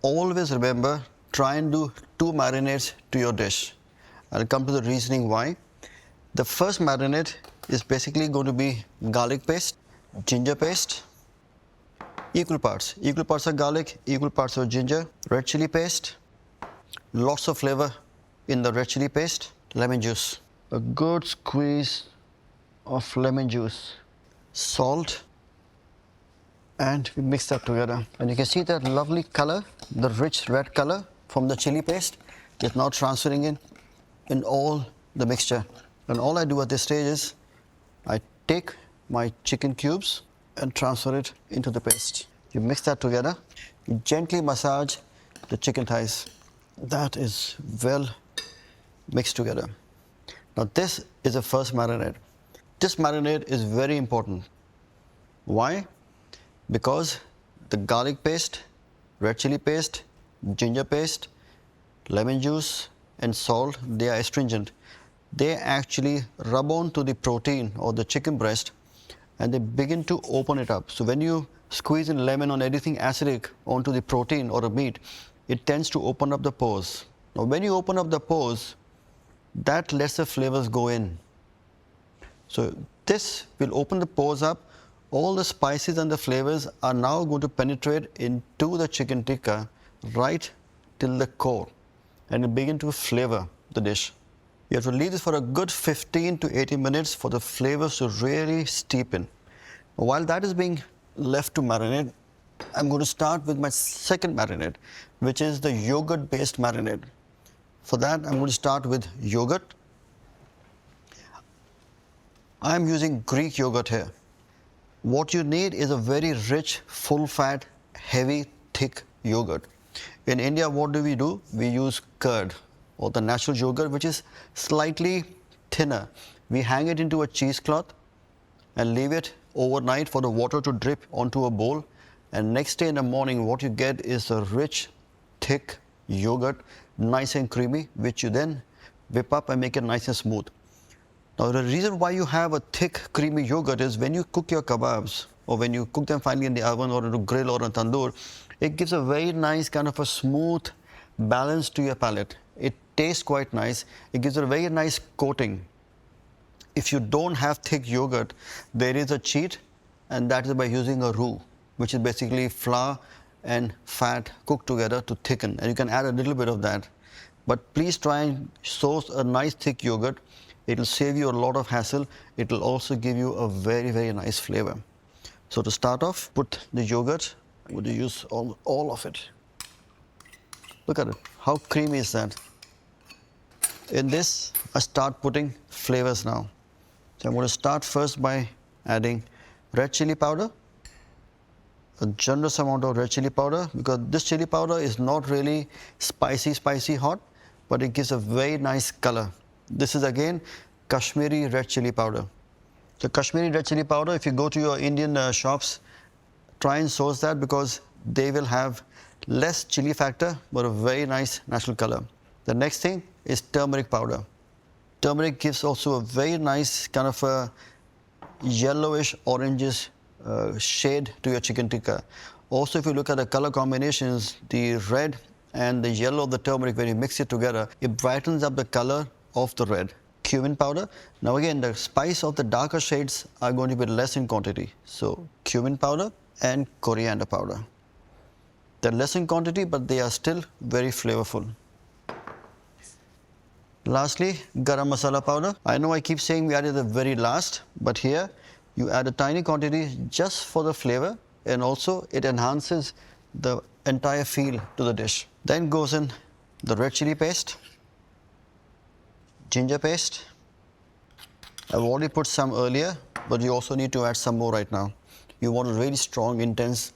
always remember, try and do 2 marinades to your dish. I'll come to the reasoning why. The first marinade is basically going to be garlic paste, ginger paste, equal parts of garlic, equal parts of ginger, red chili paste, lots of flavor in the red chili paste, lemon juice, a good squeeze of lemon juice, salt, and we mix that together. And you can see that lovely color, the rich red color from the chili paste is now transferring in all the mixture. And all I do at this stage is I take my chicken cubes and transfer it into the paste. You mix that together, you gently massage the chicken thighs. That is well mixed together. Now this is the first marinade. This marinade is very important. Why? Because the garlic paste, red chili paste, ginger paste, lemon juice and salt, they are astringent. They actually rub on to the protein or the chicken breast and they begin to open it up. So when you squeeze in lemon or anything acidic onto the protein or a meat, it tends to open up the pores. Now when you open up the pores, that lets the flavors go in. So this will open the pores up. All the spices and the flavors are now going to penetrate into the chicken tikka right till the core and it begin to flavor the dish. You have to leave this for a good 15 to 18 minutes for the flavors to really steep in. While that is being left to marinate, I'm going to start with my second marinade, which is the yogurt-based marinade. For that, I'm going to start with yogurt. I'm using Greek yogurt here. What you need is a very rich, full-fat, heavy, thick yogurt. In India, what do? We use curd or the natural yogurt, which is slightly thinner. We hang it into a cheesecloth and leave it overnight for the water to drip onto a bowl. And next day in the morning, what you get is a rich, thick yogurt, nice and creamy, which you then whip up and make it nice and smooth. Now, the reason why you have a thick, creamy yogurt is when you cook your kebabs or when you cook them finally in the oven or in a grill or a tandoor, it gives a very nice kind of a smooth balance to your palate. It tastes quite nice. It gives a very nice coating. If you don't have thick yogurt, there is a cheat, and that is by using a roux, which is basically flour and fat cooked together to thicken. And you can add a little bit of that. But please try and source a nice thick yogurt. It will save you a lot of hassle. It will also give you a very, very nice flavor. So to start off, put the yogurt. I'm going to use all of it. Look at it. How creamy is that? In this, I start putting flavors now. So I'm going to start first by adding red chili powder. A generous amount of red chili powder, because this chili powder is not really spicy hot, but it gives a very nice color. This is again Kashmiri red chili powder. So Kashmiri red chili powder, if you go to your Indian shops, try and source that because they will have less chili factor but a very nice natural color. The next thing is turmeric powder. Turmeric gives also a very nice kind of a yellowish orangish shade to your chicken tikka. Also, if you look at the color combinations, the red and the yellow of the turmeric, when you mix it together, it brightens up the color of the red. Cumin powder. Now again, the spice of the darker shades are going to be less in quantity. So cumin powder and coriander powder. They're less in quantity, but they are still very flavorful. Lastly, garam masala powder. I know I keep saying we add it at the very last, but here you add a tiny quantity just for the flavor, and also it enhances the entire feel to the dish. Then goes in the red chili paste, ginger paste. I've already put some earlier, but you also need to add some more right now. You want a really strong, intense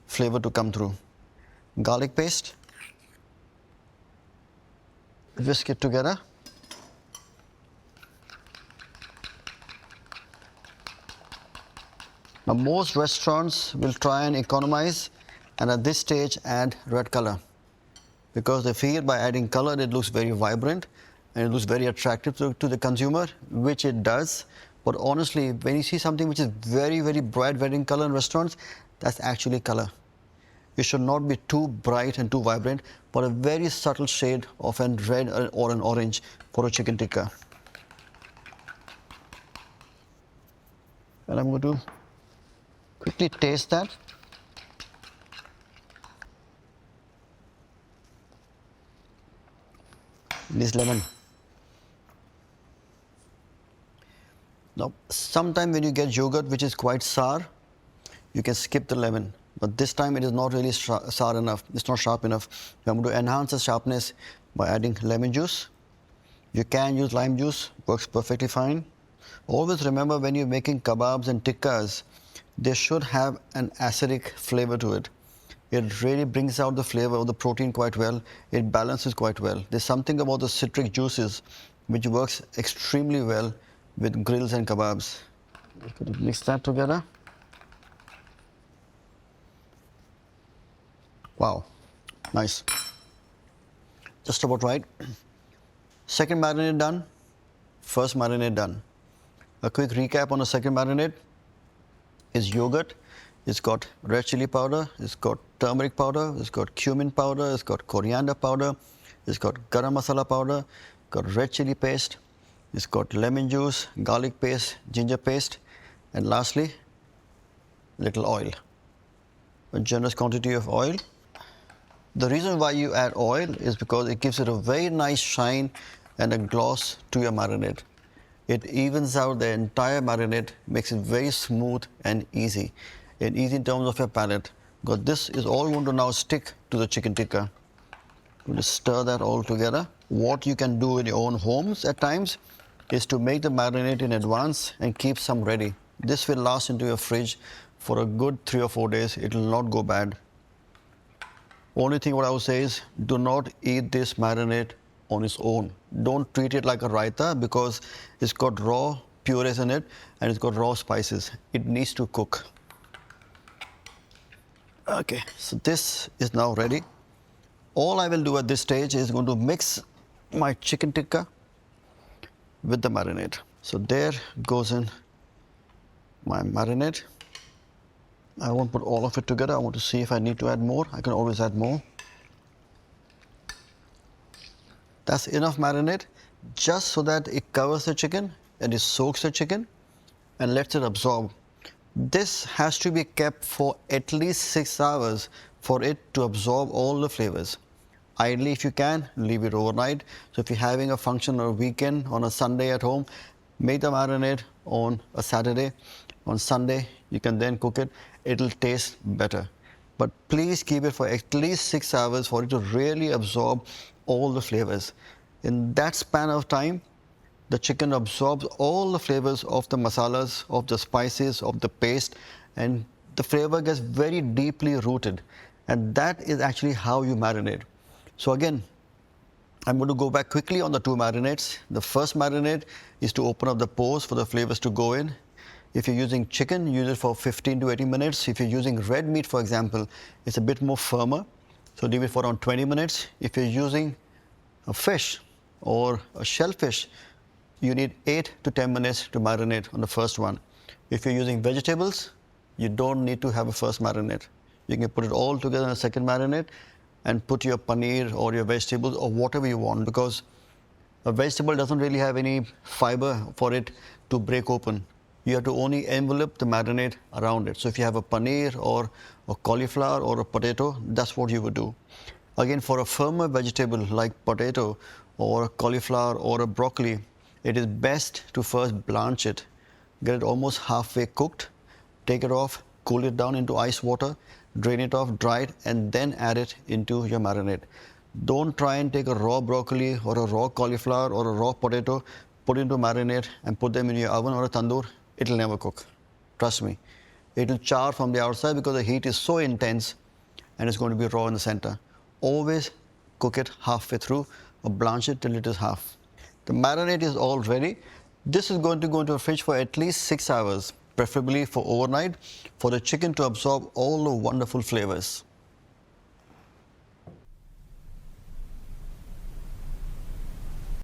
flavor to come through. Garlic paste. Whisk it together. Now most restaurants will try and economize and at this stage add red color because they feel by adding color it looks very vibrant and it looks very attractive to the consumer, which it does. But honestly, when you see something which is very, very bright red in color in restaurants, that's actually color. It should not be too bright and too vibrant, but a very subtle shade of a red or an orange for a chicken tikka. And I'm going to quickly taste that. This lemon. Now, sometimes when you get yogurt which is quite sour, you can skip the lemon. But this time it is not really sour enough. It's not sharp enough. I'm going to enhance the sharpness by adding lemon juice. You can use lime juice, works perfectly fine. Always remember when you're making kebabs and tikkas, they should have an acidic flavor to it. It really brings out the flavor of the protein quite well. It balances quite well. There's something about the citric juices which works extremely well with grills and kebabs. Mix that together. Wow, nice. Just about right. Second marinade done, first marinade done. A quick recap on the second marinade is yogurt. It's got red chili powder, it's got turmeric powder, it's got cumin powder, it's got coriander powder, it's got garam masala powder, got red chili paste, it's got lemon juice, garlic paste, ginger paste, and lastly, little oil. A generous quantity of oil. The reason why you add oil is because it gives it a very nice shine and a gloss to your marinade. It evens out the entire marinade, makes it very smooth and easy in terms of your palate. Because this is all going to now stick to the chicken tikka. Going to stir that all together. What you can do in your own homes at times is to make the marinade in advance and keep some ready. This will last into your fridge for a good 3 or 4 days. It will not go bad. Only thing what I would say is do not eat this marinade on its own. Don't treat it like a raita because it's got raw purees in it and it's got raw spices. It needs to cook. Okay, so this is now ready. All I will do at this stage is going to mix my chicken tikka with the marinade. So there goes in my marinade. I won't put all of it together. I want to see if I need to add more. I can always add more. That's enough marinade just so that it covers the chicken and it soaks the chicken and lets it absorb. This has to be kept for at least 6 hours for it to absorb all the flavors. Ideally, if you can, leave it overnight. So if you're having a function or a weekend on a Sunday at home, make the marinade on a Saturday. On Sunday, you can then cook it. It'll taste better. But please keep it for at least 6 hours for it to really absorb all the flavors. In that span of time, the chicken absorbs all the flavors of the masalas, of the spices, of the paste, and the flavor gets very deeply rooted. And that is actually how you marinate. So again, I'm going to go back quickly on the 2 marinades. The first marinade is to open up the pores for the flavors to go in. If you're using chicken, use it for 15 to 18 minutes. If you're using red meat, for example, it's a bit more firmer. So leave it for around 20 minutes. If you're using a fish or a shellfish, you need 8 to 10 minutes to marinate on the first one. If you're using vegetables, you don't need to have a first marinade. You can put it all together in a second marinade and put your paneer or your vegetables or whatever you want, because a vegetable doesn't really have any fiber for it to break open. You have to only envelope the marinade around it. So if you have a paneer or a cauliflower or a potato, that's what you would do. Again, for a firmer vegetable like potato or a cauliflower or a broccoli, it is best to first blanch it, get it almost halfway cooked, take it off, cool it down into ice water, drain it off, dry it, and then add it into your marinade. Don't try and take a raw broccoli or a raw cauliflower or a raw potato, put into marinade and put them in your oven or a tandoor. It'll never cook. Trust me. It'll char from the outside because the heat is so intense and it's going to be raw in the center. Always cook it halfway through or blanch it till it is half. The marinade is all ready. This is going to go into a fridge for at least 6 hours, preferably for overnight, for the chicken to absorb all the wonderful flavors.